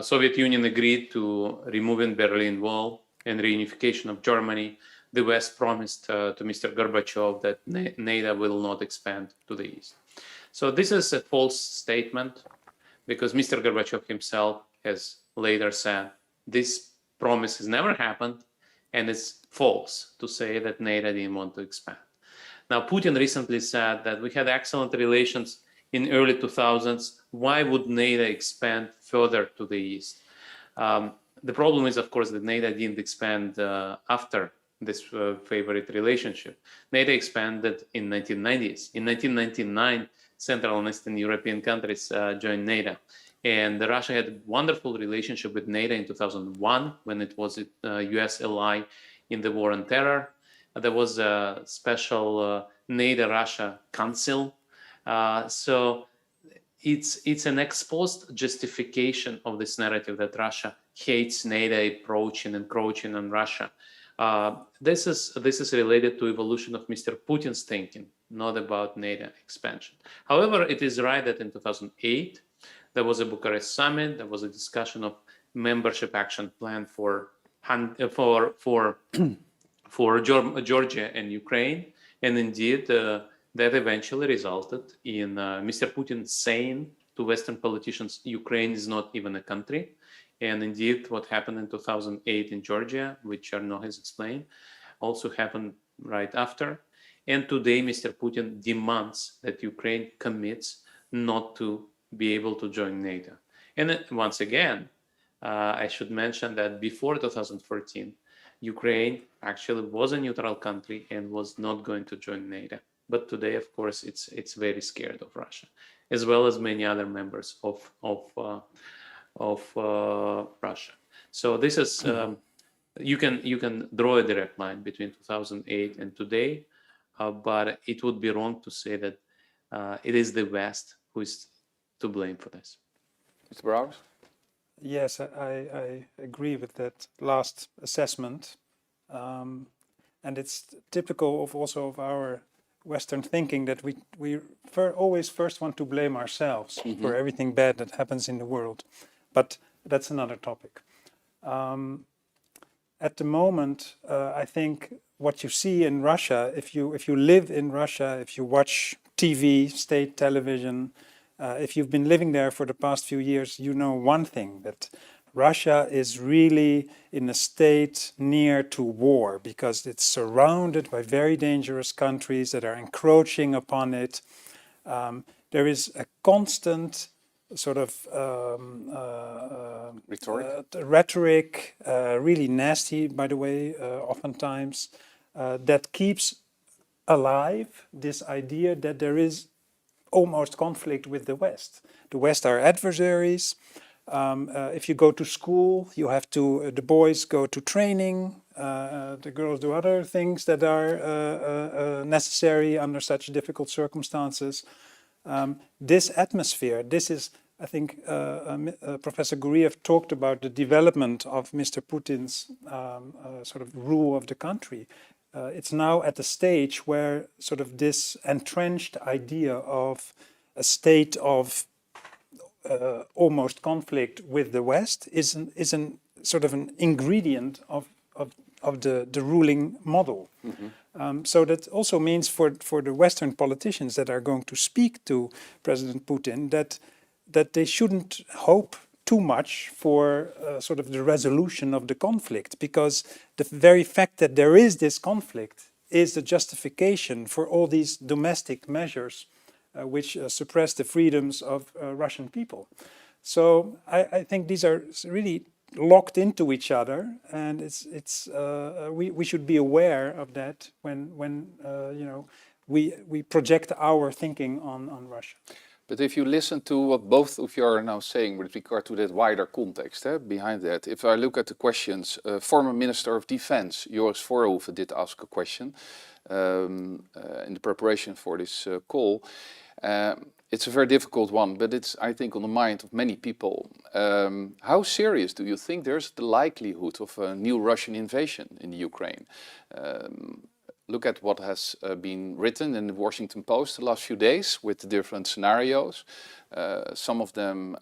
Soviet Union agreed to removing Berlin Wall and reunification of Germany, the West promised to Mr. Gorbachev that NATO will not expand to the east. So this is a false statement because Mr. Gorbachev himself has later said this promise has never happened, and it's false to say that NATO didn't want to expand. Now, Putin recently said that we had excellent relations in early 2000s. Why would NATO expand further to the east? The problem is, of course, that NATO didn't expand after this favorite relationship. NATO expanded in 1990s. In 1999, Central and Eastern European countries joined NATO. And Russia had a wonderful relationship with NATO in 2001 when it was a US ally in the war on terror. There was a special NATO-Russia Council. So it's an ex post justification of this narrative that Russia hates NATO approaching and encroaching on Russia. This is related to evolution of Mr. Putin's thinking, not about NATO expansion. However, it is right that in 2008, there was a Bucharest summit. There was a discussion of membership action plan for Georgia and Ukraine, and indeed that eventually resulted in Mr. Putin saying to Western politicians, Ukraine is not even a country. And indeed, what happened in 2008 in Georgia, which Arnaut has explained, also happened right after. And today, Mr. Putin demands that Ukraine commits not to be able to join NATO. And once again, I should mention that before 2014, Ukraine actually was a neutral country and was not going to join NATO. But today, of course, it's very scared of Russia, as well as many other members of Russia. So this is you can draw a direct line between 2008 and today, but it would be wrong to say that it is the West who is to blame for this. Mr. Brouwers? Yes, I agree with that last assessment, and it's typical of also of our Western thinking that we always first want to blame ourselves for everything bad that happens in the world, but that's another topic. At the moment, I think what you see in Russia, if you live in Russia, if you watch TV, state television, if you've been living there for the past few years, you know one thing, that Russia is really in a state near to war because it's surrounded by very dangerous countries that are encroaching upon it. There is a constant sort of rhetoric, really nasty, by the way, oftentimes, that keeps alive this idea that there is almost conflict with the West. The West are adversaries. If you go to school, you have to, the boys go to training, the girls do other things that are necessary under such difficult circumstances. This atmosphere, this is, I think Professor Guriev talked about the development of Mr. Putin's sort of rule of the country. It's now at the stage where sort of this entrenched idea of a state of almost conflict with the West is an sort of an ingredient of the ruling model. So that also means for the Western politicians that are going to speak to President Putin that they shouldn't hope too much for sort of the resolution of the conflict, because the very fact that there is this conflict is the justification for all these domestic measures which suppress the freedoms of Russian people. So I think these are really locked into each other, and we should be aware of that when we project our thinking on Russia. But if you listen to what both of you are now saying with regard to that wider context behind that, if I look at the questions, former Minister of Defense Joris Voorhoeven did ask a question in the preparation for this call. It's a very difficult one, but it's, I think, on the mind of many people. How serious do you think there's the likelihood of a new Russian invasion in the Ukraine? Look at what has been written in the Washington Post the last few days with the different scenarios. Some of them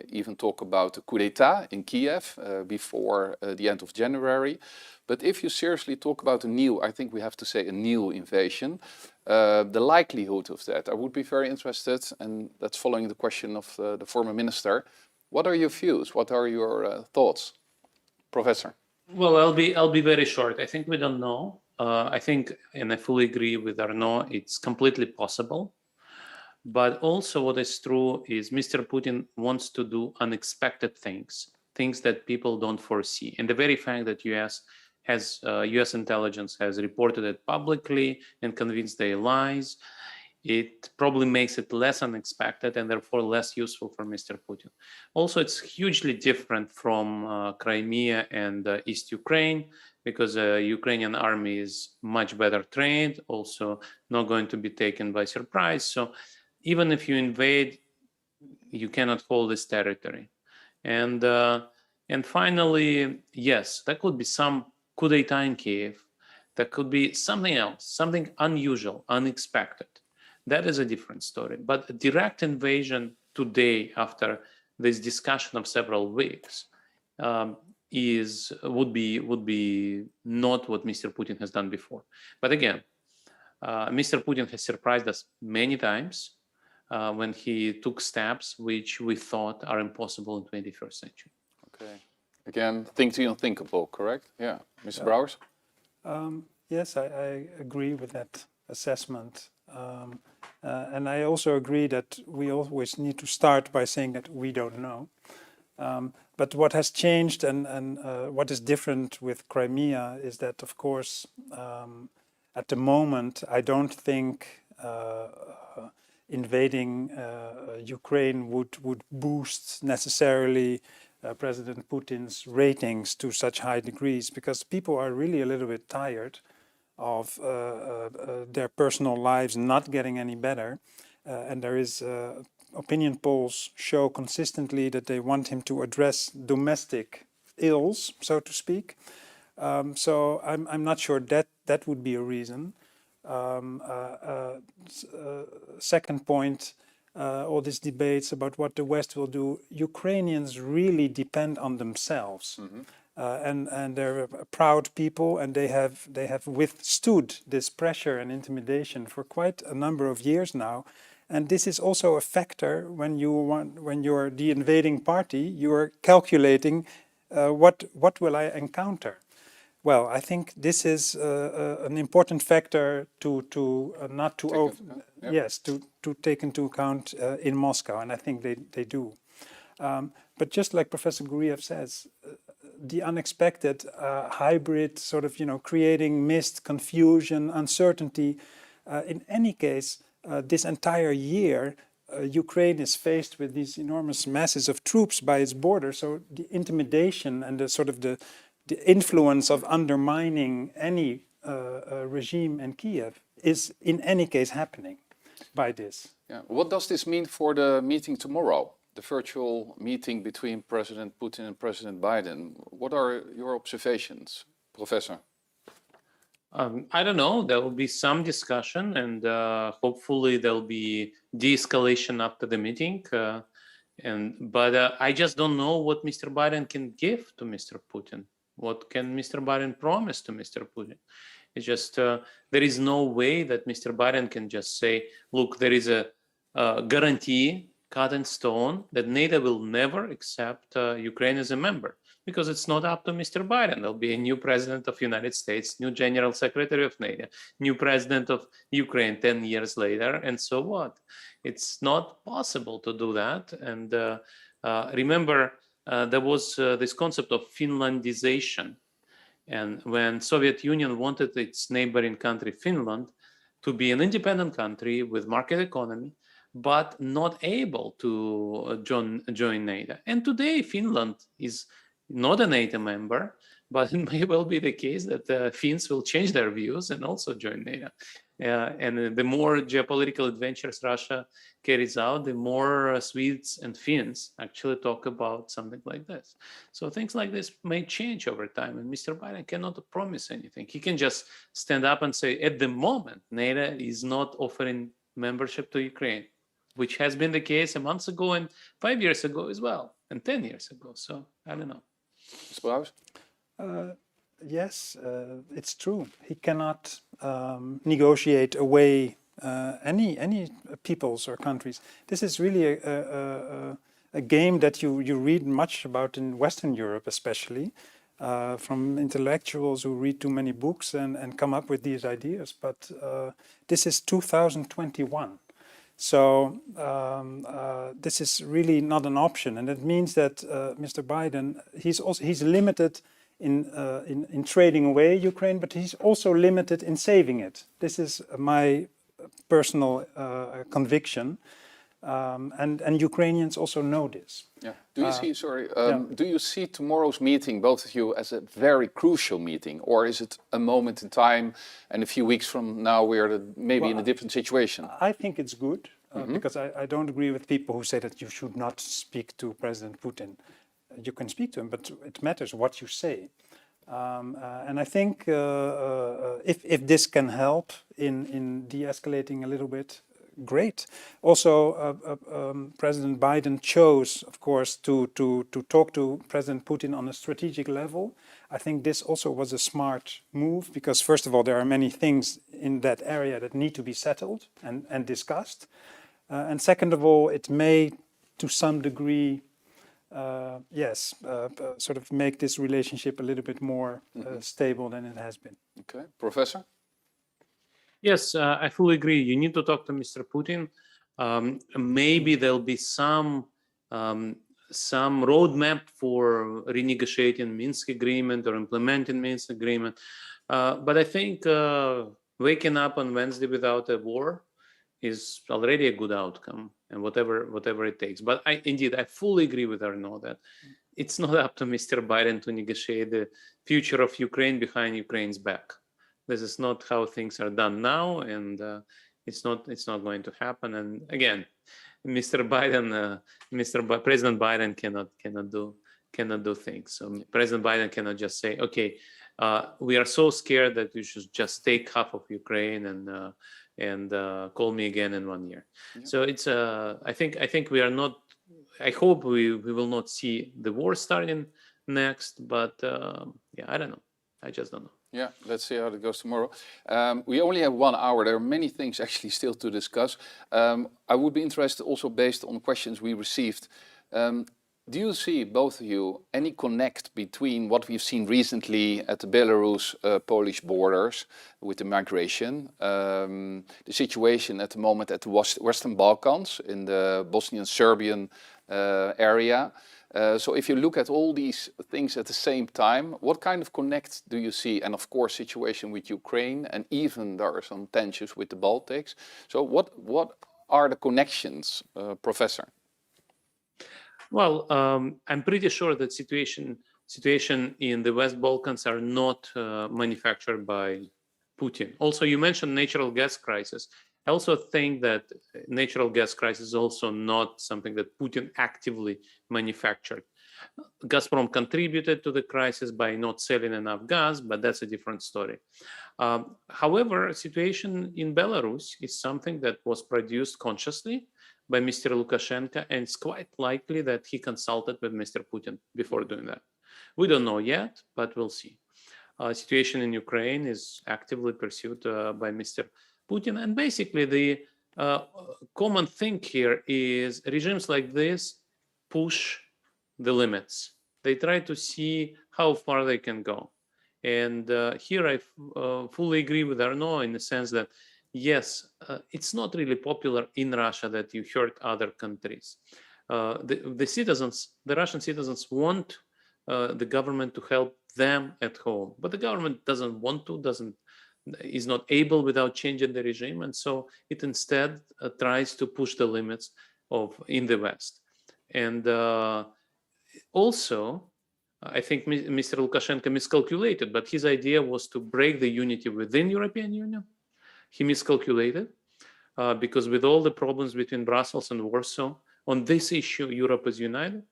even talk about a coup d'etat in Kiev before the end of January. But if you seriously talk about a new, I think we have to say a new invasion, the likelihood of that, I would be very interested, and that's following the question of the former minister. What are your views? What are your thoughts? Professor? Well, I'll be very short. I think we don't know. I think, and I fully agree with Arnaut, it's completely possible. But also what is true is Mr. Putin wants to do unexpected things that people don't foresee. And the very fact that US intelligence has reported it publicly and convinced their lies, it probably makes it less unexpected and therefore less useful for Mr. Putin. Also, it's hugely different from Crimea and East Ukraine, because the Ukrainian army is much better trained, also not going to be taken by surprise. So even if you invade, you cannot hold this territory. And finally, yes, there could be some coup d'etat in Kiev. There could be something else, something unusual, unexpected. That is a different story. But a direct invasion today, after this discussion of several weeks, would be not what Mr. Putin has done before. But again, Mr. Putin has surprised us many times when he took steps which we thought are impossible in 21st century. Okay. Again, think the unthinkable, correct? Yeah. Mr. Brouwers? Yes, I agree with that assessment. And I also agree that we always need to start by saying that we don't know. But what has changed and what is different with Crimea is that, of course, at the moment, I don't think invading Ukraine would boost necessarily President Putin's ratings to such high degrees, because people are really a little bit tired of their personal lives not getting any better. And there is opinion polls show consistently that they want him to address domestic ills, so to speak. So I'm not sure that would be a reason. Second point, all these debates about what the West will do, Ukrainians really depend on themselves. And they're a proud people, and they have withstood this pressure and intimidation for quite a number of years now. And this is also a factor when you're the invading party, you are calculating what will I encounter. Well, I think this is an important factor to take into account in Moscow, and I think they do. But just like Professor Guriev says, the unexpected hybrid sort of, creating mist, confusion, uncertainty, In any case, this entire year, Ukraine is faced with these enormous masses of troops by its border. So the intimidation and the sort of the influence of undermining any regime in Kiev is in any case happening by this. Yeah. What does this mean for the meeting tomorrow? The virtual meeting between President Putin and President Biden. What are your observations, Professor? I don't know. There will be some discussion, and hopefully there'll be de-escalation after the meeting. But I just don't know what Mr. Biden can give to Mr. Putin. What can Mr. Biden promise to Mr. Putin? It's just there is no way that Mr. Biden can just say, "Look, there is a guarantee cut in stone that NATO will never accept Ukraine as a member." Because it's not up to Mr. Biden. There'll be a new president of the United States, new general secretary of NATO, new president of Ukraine 10 years later, and so what? It's not possible to do that. And remember, there was this concept of Finlandization. And when Soviet Union wanted its neighboring country, Finland, to be an independent country with market economy, but not able to join NATO. And today, Finland is not a NATO member, but it may well be the case that the Finns will change their views and also join NATO. And the more geopolitical adventures Russia carries out, the more Swedes and Finns actually talk about something like this. So things like this may change over time, and Mr. Biden cannot promise anything. He can just stand up and say, at the moment, NATO is not offering membership to Ukraine, which has been the case a month ago and 5 years ago as well, and 10 years ago. So I don't know. Mr. Brouwers? Yes, it's true. He cannot negotiate away any peoples or countries. This is really a game that you read much about in Western Europe, especially from intellectuals who read too many books and come up with these ideas. But this is 2021. So this is really not an option, and it means that Mr. Biden he's limited in trading away Ukraine, but he's also limited in saving it. This is my personal conviction, and Ukrainians also know this. Yeah. Do you see? Do you see tomorrow's meeting, both of you, as a very crucial meeting, or is it a moment in time, and a few weeks from now we are maybe in a different situation? I think it's good because I don't agree with people who say that you should not speak to President Putin. You can speak to him, but it matters what you say. And I think if this can help in de-escalating a little bit, great. Also, President Biden chose, of course, to talk to President Putin on a strategic level. I think this also was a smart move because, first of all, there are many things in that area that need to be settled and discussed. And second of all, it may, to some degree, sort of make this relationship a little bit more stable than it has been. Okay, Professor? Yes, I fully agree. You need to talk to Mr. Putin. Maybe there'll be some roadmap for renegotiating Minsk agreement or implementing Minsk agreement. But I think waking up on Wednesday without a war is already a good outcome, and whatever it takes. But I fully agree with Arnaut that it's not up to Mr. Biden to negotiate the future of Ukraine behind Ukraine's back. This is not how things are done now, and it's not going to happen. And again, President Biden cannot do things. So President Biden cannot just say, okay, we are so scared that you should just take half of Ukraine and call me again in 1 year. Yeah. So it's I think we are not. I hope we will not see the war starting next, but I don't know. I just don't know. Yeah, let's see how it goes tomorrow. We only have 1 hour. There are many things actually still to discuss. I would be interested also based on questions we received. Do you see, both of you, any connect between what we've seen recently at the Belarus-Polish borders with the migration, the situation at the moment at the Western Balkans, in the Bosnian-Serbian area, So if you look at all these things at the same time, what kind of connect do you see? And of course, situation with Ukraine, and even there are some tensions with the Baltics. So what are the connections, Professor? Well, I'm pretty sure that situation in the West Balkans are not manufactured by Putin. Also, you mentioned natural gas crisis. I also think that natural gas crisis is also not something that Putin actively manufactured. Gazprom contributed to the crisis by not selling enough gas, but that's a different story. However, situation in Belarus is something that was produced consciously by Mr. Lukashenko, and it's quite likely that he consulted with Mr. Putin before doing that. We don't know yet, but we'll see. Situation in Ukraine is actively pursued by Mr. Putin, and basically the common thing here is regimes like this push the limits. They try to see how far they can go. And here I fully agree with Arnaut in the sense that, yes, it's not really popular in Russia that you hurt other countries. The citizens, the Russian citizens want the government to help them at home, but the government doesn't want to, is not able without changing the regime, and so it instead tries to push the limits in the West. And also, I think Mr. Lukashenko miscalculated, but his idea was to break the unity within European Union. He miscalculated because with all the problems between Brussels and Warsaw, on this issue, Europe is united.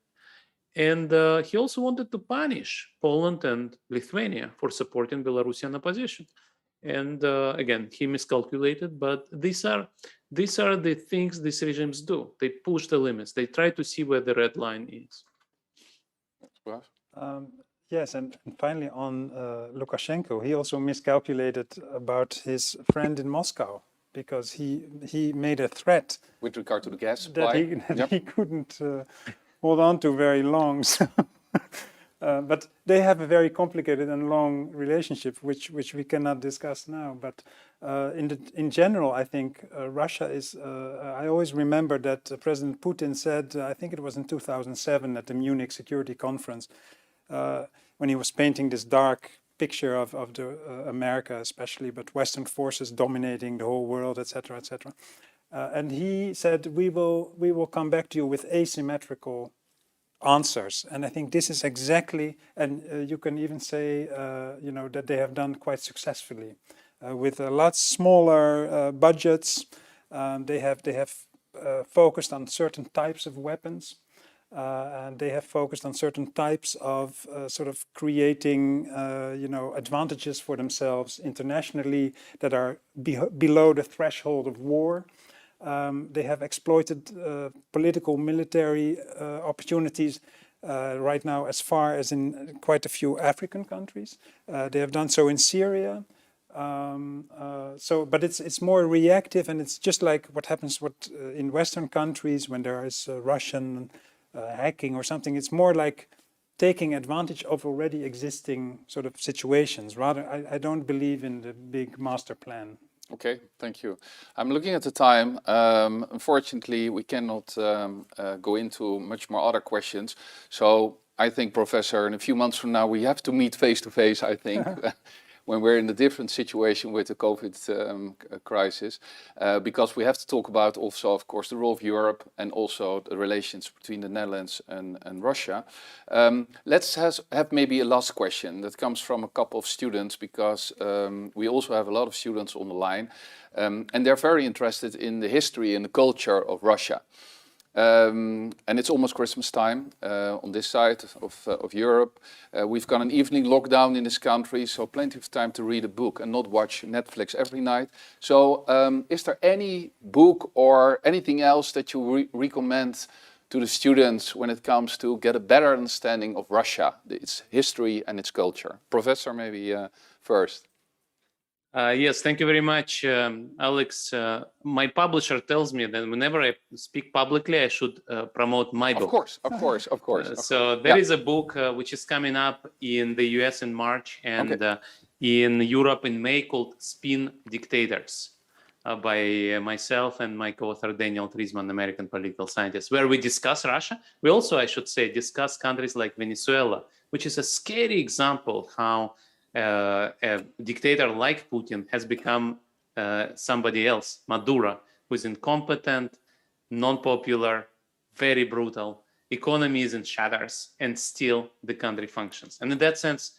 And he also wanted to punish Poland and Lithuania for supporting Belarusian opposition. And again, he miscalculated, but these are the things these regimes do. They push the limits. They try to see where the red line is. Yes, and finally on Lukashenko, he also miscalculated about his friend in Moscow, because he made a threat With regard to the gas supply? that he couldn't hold on to very long. So but they have a very complicated and long relationship, which we cannot discuss now. But in general, I think Russia is. I always remember that President Putin said, I think it was in 2007 at the Munich Security Conference, when he was painting this dark picture of the America, especially, but Western forces dominating the whole world, etc., etc. And he said, we will come back to you with asymmetrical answers. And I think this is exactly, and you can even say, that they have done quite successfully with a lot smaller budgets. They have focused on certain types of weapons, and they have focused on certain types of sort of creating, advantages for themselves internationally that are below the threshold of war. They have exploited political, military opportunities right now as far as in quite a few African countries. They have done so in Syria. But it's more reactive, and it's just like what happens in Western countries when there is Russian hacking or something. It's more like taking advantage of already existing sort of situations. Rather, I don't believe in the big master plan. Okay, thank you. I'm looking at the time. Unfortunately, we cannot go into much more other questions. So I think, Professor, in a few months from now, we have to meet face to face, I think, when we're in a different situation with the COVID crisis, because we have to talk about also, of course, the role of Europe and also the relations between the Netherlands and Russia. Let's have maybe a last question that comes from a couple of students, because we also have a lot of students on the line, and they're very interested in the history and the culture of Russia. And it's almost Christmas time on this side of Europe. We've got an evening lockdown in this country, so plenty of time to read a book and not watch Netflix every night. So is there any book or anything else that you recommend to the students when it comes to get a better understanding of Russia, its history and its culture? Professor, maybe first. Yes, thank you very much, Alex. My publisher tells me that whenever I speak publicly, I should promote my book. Of course. So there is a book which is coming up in the US in March and in Europe in May, called Spin Dictators. by myself and my co-author Daniel Trisman, American political scientist, where we discuss Russia. We also, I should say, discuss countries like Venezuela, which is a scary example how a dictator like Putin has become somebody else, Maduro, who is incompetent, non-popular, very brutal. Economy is in shatters, and still the country functions. And in that sense,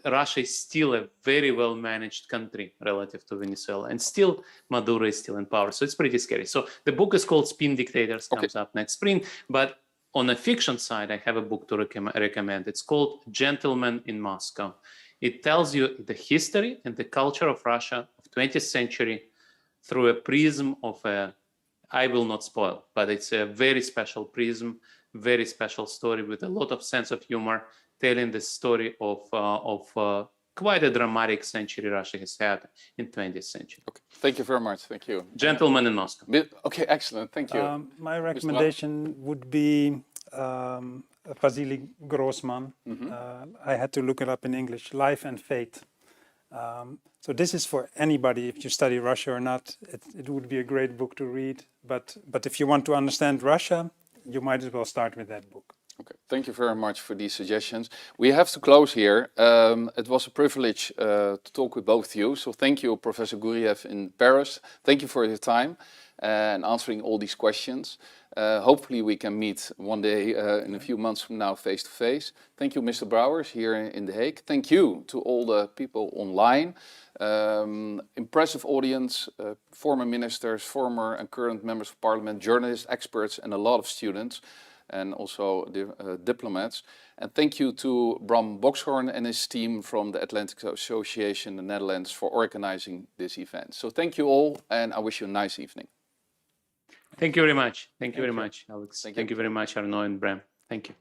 Russia is still a very well managed country relative to Venezuela, and still Maduro is still in power. So it's pretty scary. So the book is called Spin Dictators, comes up next spring. But on the fiction side, I have a book to recommend. It's called Gentlemen in Moscow. It tells you the history and the culture of Russia of 20th century through a prism of I will not spoil, but it's a very special prism, very special story with a lot of sense of humor, telling the story of quite a dramatic century Russia has had in 20th century. Okay. Thank you very much. Thank you. Gentlemen in Moscow. Okay, excellent. Thank you. My recommendation would be Vasily Grossman. I had to look it up in English, Life and Fate. So this is for anybody, if you study Russia or not, it would be a great book to read. But if you want to understand Russia, you might as well start with that book. Okay, thank you very much for these suggestions. We have to close here. It was a privilege to talk with both of you. So thank you, Professor Guriev in Paris. Thank you for your time and answering all these questions. Hopefully we can meet one day in a few months from now face to face. Thank you, Mr. Brouwers, here in The Hague. Thank you to all the people online. Impressive audience, former ministers, former and current members of parliament, journalists, experts, and a lot of students, and also the diplomats. And thank you to Bram Boxhorn and his team from the Atlantic Association in the Netherlands for organizing this event. So thank you all, and I wish you a nice evening. Thank you very much. Thank you very much, Alex. Thank you. Thank you very much, Arnaud and Bram. Thank you.